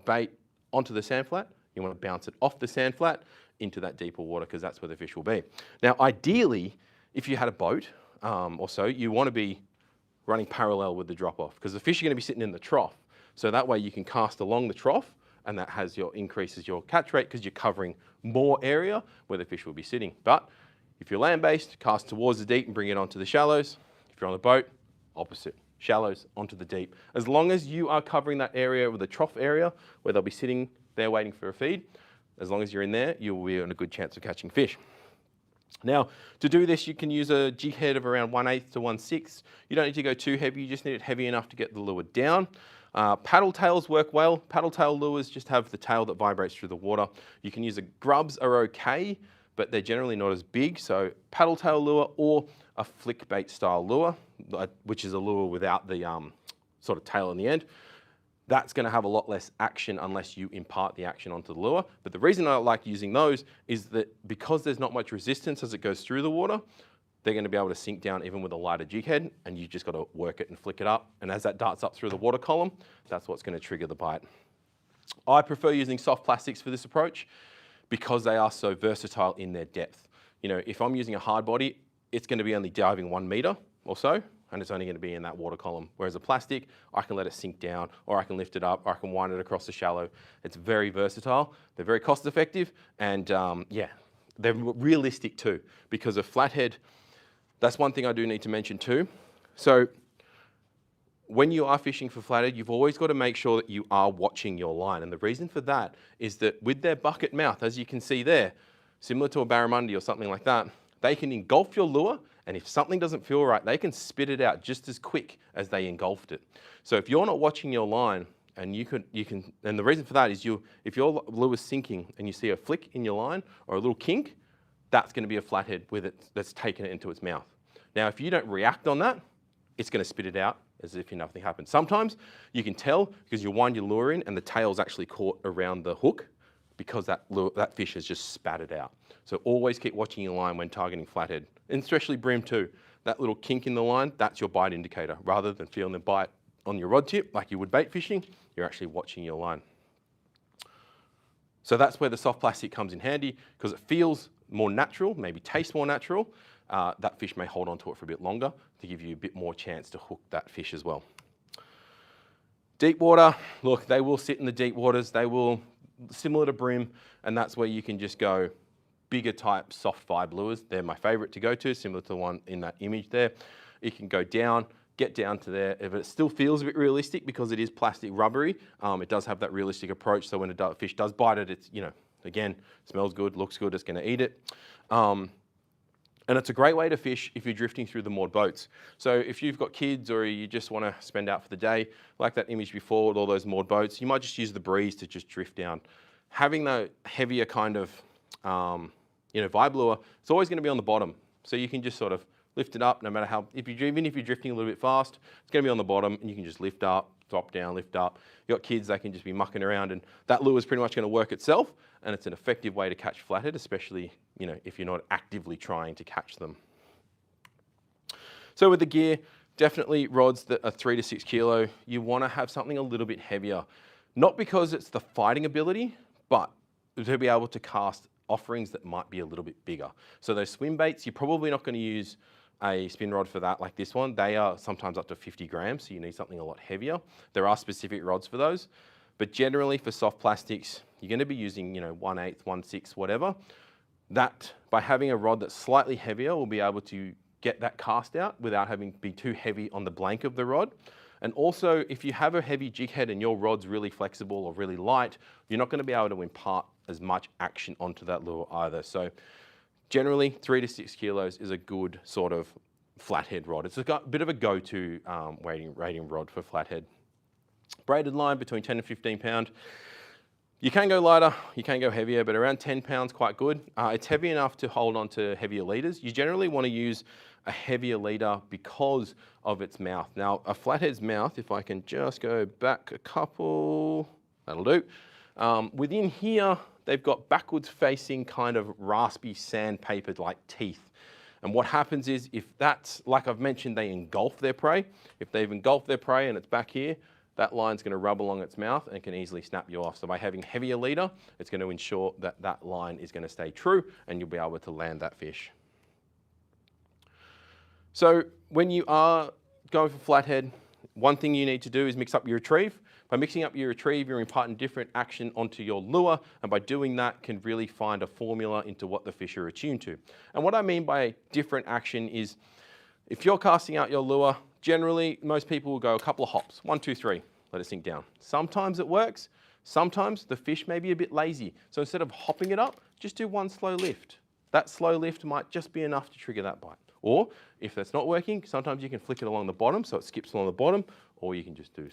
bait onto the sand flat. You want to bounce it off the sand flat into that deeper water because that's where the fish will be. Now, ideally, if you had a boat or so, you want to be running parallel with the drop-off because the fish are going to be sitting in the trough. So that way you can cast along the trough and that increases your catch rate because you're covering more area where the fish will be sitting. But if you're land-based, cast towards the deep and bring it onto the shallows. If you're on a boat, opposite. Shallows onto the deep. As long as you are covering that area with the trough area where they'll be sitting there waiting for a feed, as long as you're in there, you'll be on a good chance of catching fish. Now, to do this, you can use a jig head of around 1/8 to 1/6. You don't need to go too heavy, you just need it heavy enough to get the lure down. Paddle tails work well. Paddle tail lures just have the tail that vibrates through the water. You can use grubs are okay, but they're generally not as big. So paddle tail lure or a flick bait style lure, which is a lure without the sort of tail in the end. that's going to have a lot less action unless you impart the action onto the lure. But the reason I like using those is that because there's not much resistance as it goes through the water, they're going to be able to sink down even with a lighter jig head, and you just got to work it and flick it up. And as that darts up through the water column, that's what's going to trigger the bite. I prefer using soft plastics for this approach because they are so versatile in their depth. You know, if I'm using a hard body, it's going to be only diving 1 meter or so, and it's only going to be in that water column. Whereas a plastic, I can let it sink down, or I can lift it up, or I can wind it across the shallow. It's very versatile. They're very cost effective, and yeah, they're realistic too. Because a flathead, that's one thing I do need to mention too. So when you are fishing for flathead, you've always got to make sure that you are watching your line. And the reason for that is that with their bucket mouth, as you can see there, similar to a barramundi or something like that, they can engulf your lure, and if something doesn't feel right, they can spit it out just as quick as they engulfed it. So if you're not watching your line, and and the reason for that is if your lure is sinking and you see a flick in your line or a little kink, that's going to be a flathead with it that's taken it into its mouth. Now, if you don't react on that, it's going to spit it out as if nothing happened. Sometimes you can tell because you wind your lure in and the tail's actually caught around the hook because that fish has just spat it out. So always keep watching your line when targeting flathead, and especially bream too. That little kink in the line, that's your bite indicator. Rather than feeling the bite on your rod tip like you would bait fishing, you're actually watching your line. So that's where the soft plastic comes in handy because it feels more natural, maybe tastes more natural. That fish may hold on to it for a bit longer to give you a bit more chance to hook that fish as well. Deep water, look, they will sit in the deep waters. They will, similar to bream, and that's where you can just go bigger type soft vibe lures. They're my favorite to go to, similar to the one in that image there. You can go down, get down to there. If it still feels a bit realistic because it is plastic rubbery, it does have that realistic approach. So when a fish does bite it, it's, you know, again, smells good, looks good, it's going to eat it. And it's a great way to fish if you're drifting through the moored boats. So if you've got kids or you just want to spend out for the day, like that image before with all those moored boats, you might just use the breeze to just drift down. Having the heavier kind of, vibe lure, it's always going to be on the bottom. So you can just sort of lift it up no matter how, even if you're drifting a little bit fast, it's going to be on the bottom and you can just lift up, drop down, lift up. You've got kids, they can just be mucking around and that lure is pretty much going to work itself, and it's an effective way to catch flathead, especially, you know, if you're not actively trying to catch them. So with the gear, definitely rods that are 3 to 6 kilo, you want to have something a little bit heavier. Not because it's the fighting ability, but to be able to cast offerings that might be a little bit bigger. So those swim baits, you're probably not going to use a spin rod for that like this one. They are sometimes up to 50 grams, so you need something a lot heavier. There are specific rods for those, but generally for soft plastics, you're going to be using, 1/8, 1/6, whatever. That, by having a rod that's slightly heavier, will be able to get that cast out without having to be too heavy on the blank of the rod. And also, if you have a heavy jig head and your rod's really flexible or really light, you're not going to be able to impart as much action onto that lure either. So generally, 3 to 6 kilos is a good sort of flathead rod. It's a bit of a go-to rating rod for flathead. Braided line between 10 and 15 pound. You can go lighter, you can go heavier, but around 10 pounds, quite good. It's heavy enough to hold on to heavier leaders. You generally want to use a heavier leader because of its mouth. Now, a flathead's mouth, if I can just go back a couple, that'll do. Within here, they've got backwards facing kind of raspy sandpaper-like teeth. And what happens is if that's, like I've mentioned, they engulf their prey. If they've engulfed their prey and it's back here, that line's going to rub along its mouth and can easily snap you off. So by having heavier leader, it's going to ensure that that line is going to stay true and you'll be able to land that fish. So when you are going for flathead, one thing you need to do is mix up your retrieve. By mixing up your retrieve, you're imparting different action onto your lure, and by doing that can really find a formula into what the fish are attuned to. And what I mean by different action is, if you're casting out your lure, generally most people will go a couple of hops, 1, 2, 3, let it sink down. Sometimes it works, sometimes the fish may be a bit lazy. So instead of hopping it up, just do one slow lift. That slow lift might just be enough to trigger that bite. Or if that's not working, sometimes you can flick it along the bottom so it skips along the bottom, or you can just do,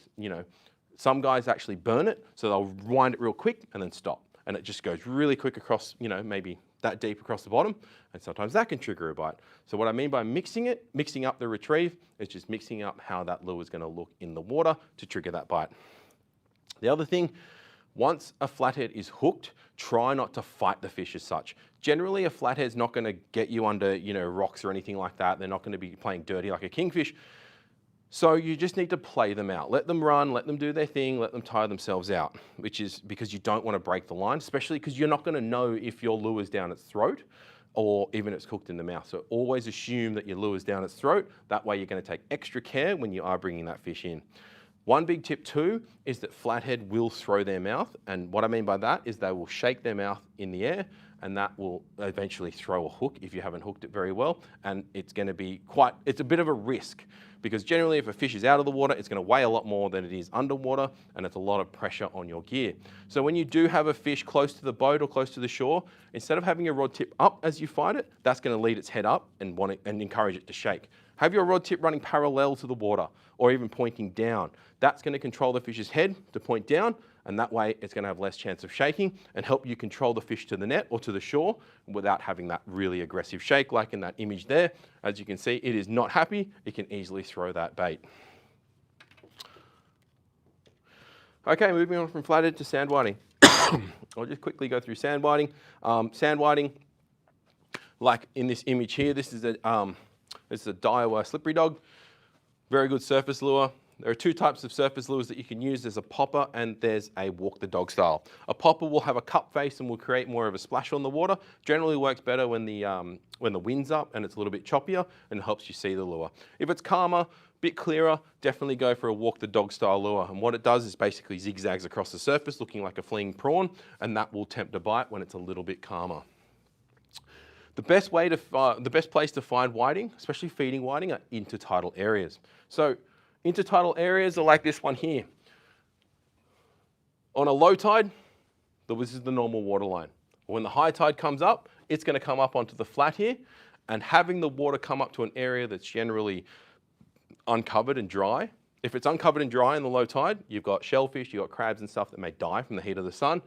some guys actually burn it, so they'll wind it real quick and then stop. And it just goes really quick across, maybe that deep across the bottom, and sometimes that can trigger a bite. So what I mean by mixing up the retrieve, is just mixing up how that lure is going to look in the water to trigger that bite. The other thing, once a flathead is hooked, try not to fight the fish as such. Generally, a flathead's not going to get you under, rocks or anything like that. They're not going to be playing dirty like a kingfish. So you just need to play them out. Let them run, let them do their thing, let them tire themselves out, which is because you don't want to break the line, especially because you're not going to know if your lure's down its throat or even it's hooked in the mouth. So always assume that your lure's down its throat. That way you're going to take extra care when you are bringing that fish in. One big tip too is that flathead will throw their mouth, and what I mean by that is they will shake their mouth in the air, and that will eventually throw a hook if you haven't hooked it very well, and it's going to be it's a bit of a risk, because generally if a fish is out of the water, it's going to weigh a lot more than it is underwater, and it's a lot of pressure on your gear. So when you do have a fish close to the boat or close to the shore, instead of having your rod tip up as you fight it, that's going to lead its head up and encourage it to shake. Have your rod tip running parallel to the water or even pointing down. That's going to control the fish's head to point down, and that way it's going to have less chance of shaking and help you control the fish to the net or to the shore without having that really aggressive shake like in that image there. As you can see, it is not happy. It can easily throw that bait. Okay, moving on from flathead to sand whiting. I'll just quickly go through sand whiting. Sand whiting, like in this image here, this is a Daiwa slippery dog. Very good surface lure. There are two types of surface lures that you can use. There's a popper and there's a walk the dog style. A popper will have a cup face and will create more of a splash on the water. Generally works better when the wind's up and it's a little bit choppier and helps you see the lure. If it's calmer, bit clearer, definitely go for a walk the dog style lure. And what it does is basically zigzags across the surface looking like a fleeing prawn, and that will tempt a bite when it's a little bit calmer. The best place to find whiting, especially feeding whiting, are intertidal areas. So intertidal areas are like this one here. On a low tide, this is the normal water line. When the high tide comes up, it's going to come up onto the flat here, and having the water come up to an area that's generally uncovered and dry. If it's uncovered and dry in the low tide, you've got shellfish, you've got crabs and stuff that may die from the heat of the sun.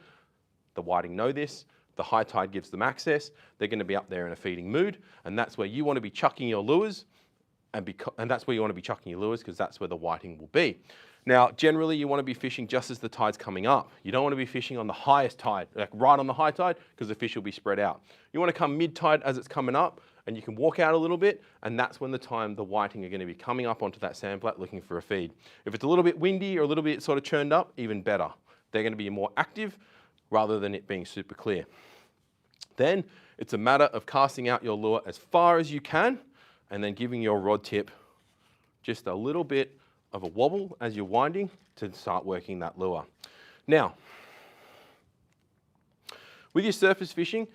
The whiting know this. The high tide gives them access. They're going to be up there in a feeding mood, and that's where you want to be chucking your lures, and that's where you want to be chucking your lures because that's where the whiting will be. Now, generally, you want to be fishing just as the tide's coming up. You don't want to be fishing on the highest tide, like right on the high tide, because the fish will be spread out. You want to come mid-tide as it's coming up, and you can walk out a little bit, and that's when the whiting are going to be coming up onto that sand flat looking for a feed. If it's a little bit windy or a little bit sort of churned up, even better. They're going to be more active rather than it being super clear. Then it's a matter of casting out your lure as far as you can and then giving your rod tip just a little bit of a wobble as you're winding to start working that lure. Now, with your surface fishing,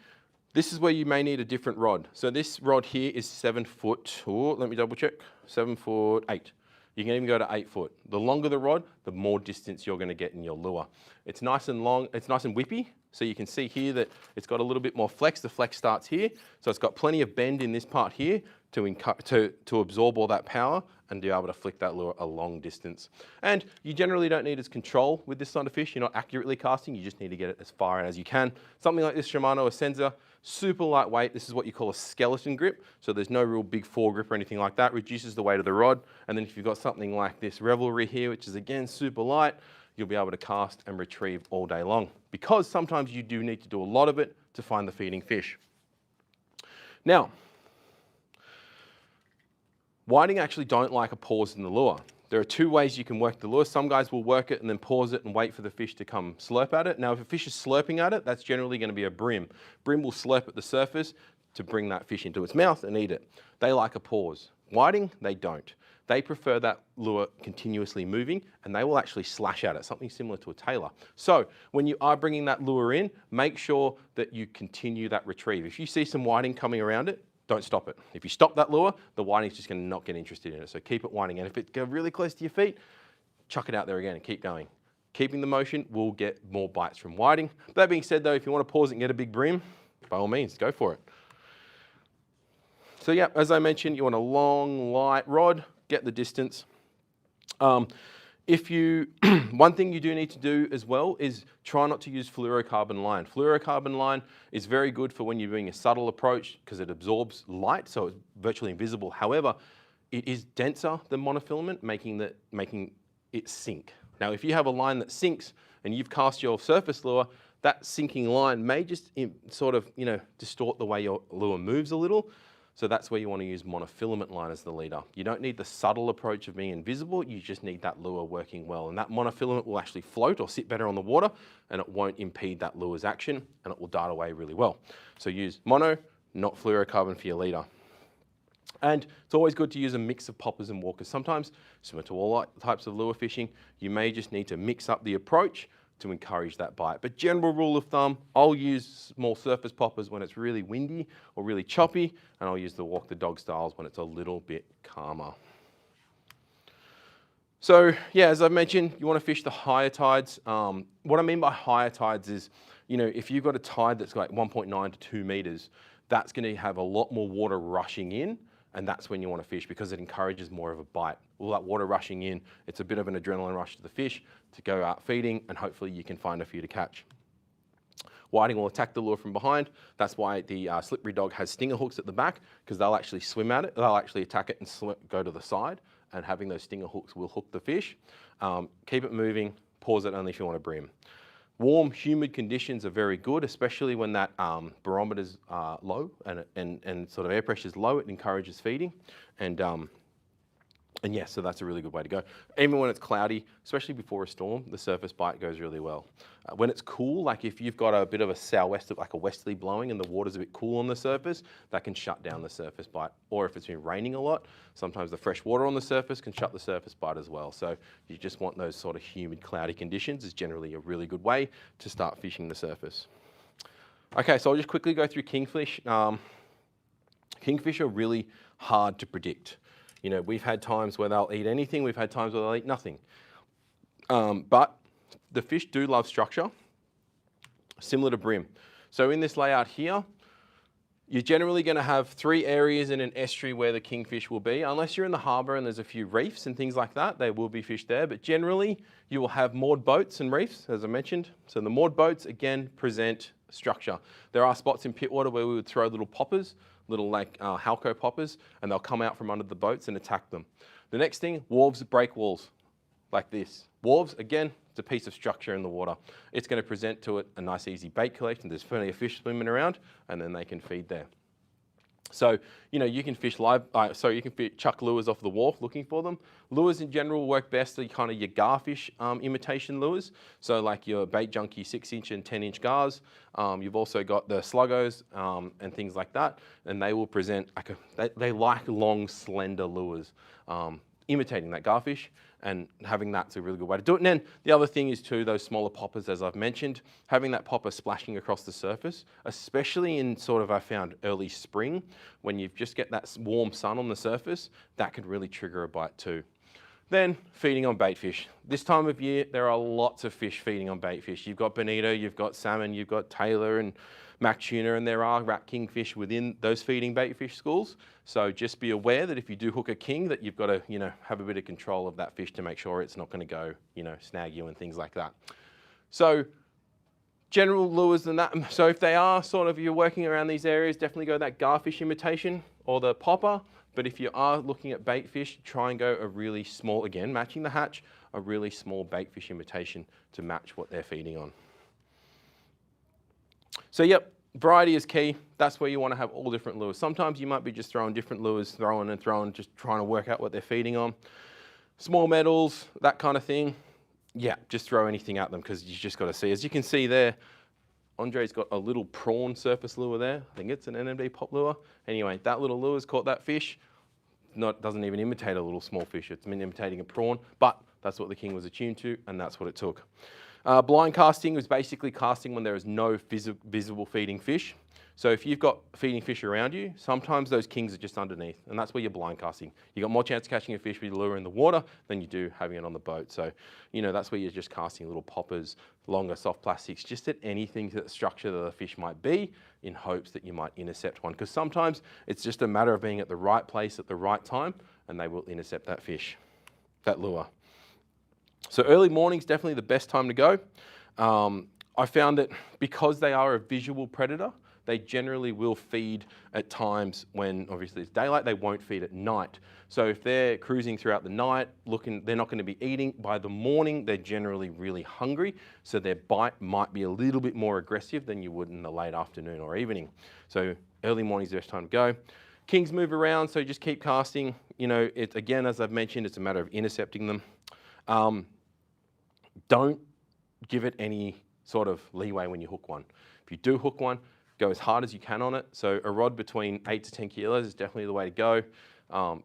this is where you may need a different rod. So this rod here is 7 foot, let me double check, 7'8". You can even go to 8 foot. The longer the rod, the more distance you're going to get in your lure. It's nice and long, it's nice and whippy. So you can see here that it's got a little bit more flex. The flex starts here. So it's got plenty of bend in this part here to absorb all that power and be able to flick that lure a long distance. And you generally don't need as control with this sort of fish. You're not accurately casting. You just need to get it as far as you can. Something like this Shimano Essenza, super lightweight. This is what you call a skeleton grip. So there's no real big foregrip or anything like that. Reduces the weight of the rod. And then if you've got something like this Revelry here, which is again super light, you'll be able to cast and retrieve all day long, because sometimes you do need to do a lot of it to find the feeding fish. Now, whiting actually don't like a pause in the lure. There are two ways you can work the lure. Some guys will work it and then pause it and wait for the fish to come slurp at it. Now, if a fish is slurping at it, that's generally going to be a bream. Bream will slurp at the surface to bring that fish into its mouth and eat it. They like a pause. Whiting, they don't. They prefer that lure continuously moving, and they will actually slash at it, something similar to a tailor. So when you are bringing that lure in, make sure that you continue that retrieve. If you see some whiting coming around it, don't stop it. If you stop that lure, the whiting's just going to not get interested in it. So keep it whining. And if it goes really close to your feet, chuck it out there again and keep going. Keeping the motion will get more bites from whiting. That being said, though, if you want to pause it and get a big bream, by all means, go for it. So yeah, as I mentioned, you want a long, light rod. Get the distance. One thing you do need to do as well is try not to use fluorocarbon line. Fluorocarbon line is very good for when you're doing a subtle approach because it absorbs light, so it's virtually invisible. However, it is denser than monofilament, making it sink. Now, if you have a line that sinks and you've cast your surface lure, that sinking line may just sort of, distort the way your lure moves a little. So that's where you want to use monofilament line as the leader. You don't need the subtle approach of being invisible, you just need that lure working well. And that monofilament will actually float or sit better on the water, and it won't impede that lure's action, and it will dart away really well. So use mono, not fluorocarbon for your leader. And it's always good to use a mix of poppers and walkers. Sometimes, similar to all types of lure fishing, you may just need to mix up the approach to encourage that bite. But general rule of thumb, I'll use small surface poppers when it's really windy or really choppy, and I'll use the walk the dog styles when it's a little bit calmer. So yeah, as I mentioned, you want to fish the higher tides. What I mean by higher tides is, if you've got a tide that's like 1.9 to 2 meters, that's going to have a lot more water rushing in, and that's when you want to fish because it encourages more of a bite. All that water rushing in, it's a bit of an adrenaline rush to the fish to go out feeding, and hopefully you can find a few to catch. Whiting will attack the lure from behind. That's why the slippery dog has stinger hooks at the back, because they'll actually swim at it. They'll actually attack it and go to the side, and having those stinger hooks will hook the fish. Keep it moving, pause it only if you want to bream. Warm, humid conditions are very good, especially when that barometer's low and sort of air pressure's low. It encourages feeding. And yeah, so that's a really good way to go. Even when it's cloudy, especially before a storm, the surface bite goes really well. When it's cool, like if you've got a bit of a southwest, like a westerly blowing and the water's a bit cool on the surface, that can shut down the surface bite. Or if it's been raining a lot, sometimes the fresh water on the surface can shut the surface bite as well. So you just want those sort of humid, cloudy conditions is generally a really good way to start fishing the surface. Okay, so I'll just quickly go through kingfish. Kingfish are really hard to predict. We've had times where they'll eat anything, we've had times where they'll eat nothing. But the fish do love structure, similar to bream. So in this layout here, you're generally going to have 3 areas in an estuary where the kingfish will be. Unless you're in the harbour and there's a few reefs and things like that, there will be fish there. But generally, you will have moored boats and reefs, as I mentioned. So the moored boats, again, present structure. There are spots in Pittwater where we would throw little poppers, little like halco poppers, and they'll come out from under the boats and attack them. The next thing, wharves break walls, like this. Wharves, again, it's a piece of structure in the water. It's going to present to it a nice easy bait collection. There's plenty of fish swimming around, and then they can feed there. So, you can fish you can chuck lures off the wharf looking for them. Lures in general work best are kind of your garfish imitation lures. So like your Bait Junkie 6-inch and 10-inch gars. You've also got the sluggos and things like that. And they will present, they like long, slender lures, imitating that garfish. And having that's a really good way to do it. And then the other thing is too, those smaller poppers, as I've mentioned, having that popper splashing across the surface, especially in sort of, I found, early spring, when you just get that warm sun on the surface, that could really trigger a bite too. Then feeding on bait fish. This time of year, there are lots of fish feeding on bait fish. You've got bonito, you've got salmon, you've got tailor and mac tuna, and there are rat kingfish within those feeding bait fish schools. So just be aware that if you do hook a king, that you've got to, have a bit of control of that fish to make sure it's not going to go, snag you and things like that. So general lures and that. So if they are sort of, you're working around these areas, definitely go that garfish imitation or the popper. But if you are looking at bait fish, try and go a really small, again, matching the hatch, a really small bait fish imitation to match what they're feeding on. So yep, variety is key. That's where you want to have all different lures. Sometimes you might be just throwing different lures, throwing, just trying to work out what they're feeding on. Small metals, that kind of thing. Yeah, just throw anything at them because you just got to see. As you can see there, Andre's got a little prawn surface lure there. I think it's an NMD pop lure. Anyway, that little lure's caught that fish. Doesn't even imitate a little small fish. It's imitating a prawn, but that's what the king was attuned to, and that's what it took. Blind casting is basically casting when there is no visible feeding fish. So if you've got feeding fish around you, sometimes those kings are just underneath, and that's where you're blind casting. You've got more chance of catching a fish with your lure in the water than you do having it on the boat. So, that's where you're just casting little poppers, longer soft plastics, just at anything that structure that the fish might be, in hopes that you might intercept one. Because sometimes it's just a matter of being at the right place at the right time, and they will intercept that fish, that lure. So early morning's definitely the best time to go. I found that because they are a visual predator, they generally will feed at times when obviously it's daylight. They won't feed at night. So if they're cruising throughout the night, they're not going to be eating. By the morning, they're generally really hungry, so their bite might be a little bit more aggressive than you would in the late afternoon or evening. So early morning's the best time to go. Kings move around, so just keep casting. You know, again, as I've mentioned, it's a matter of intercepting them. Don't give it any sort of leeway when you hook one. If you do hook one, go as hard as you can on it. So a rod between 8 to 10 kilos is definitely the way to go,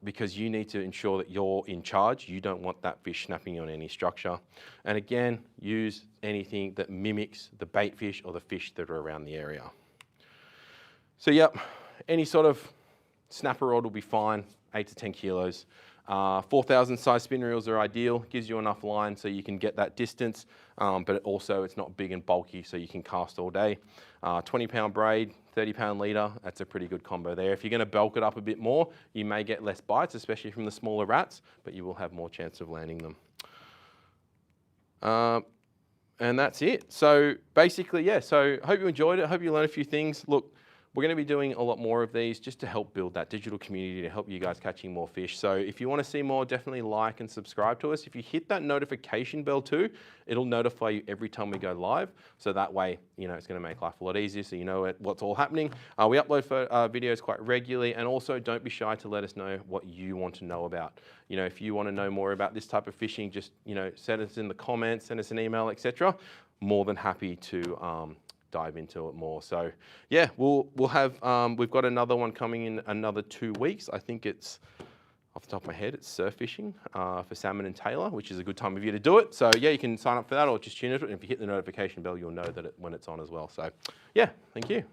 because you need to ensure that you're in charge. You don't want that fish snapping on any structure. And again, use anything that mimics the bait fish or the fish that are around the area. So yep, any sort of snapper rod will be fine, 8 to 10 kilos. 4,000 size spin reels are ideal, gives you enough line so you can get that distance, but also it's not big and bulky so you can cast all day. 20-pound braid, 30-pound leader, that's a pretty good combo there. If you're going to bulk it up a bit more, you may get less bites, especially from the smaller rats, but you will have more chance of landing them. And that's it. So basically, yeah, so hope you enjoyed it. Hope you learned a few things. Look, we're going to be doing a lot more of these just to help build that digital community, to help you guys catching more fish. So if you want to see more, definitely like and subscribe to us. If you hit that notification bell too, it'll notify you every time we go live. So that way, you know, it's going to make life a lot easier so you know what's all happening. We upload videos quite regularly, and also don't be shy to let us know what you want to know about. You know, if you want to know more about this type of fishing, just, you know, send us in the comments, send us an email, etc. More than happy to dive into it more. So yeah, we'll have, we've got another one coming in another 2 weeks. I think it's, off the top of my head, it's surf fishing for salmon and tailor, which is a good time of year to do it. So yeah, you can sign up for that or just tune into it. And if you hit the notification bell, you'll know that when it's on as well. So yeah, thank you.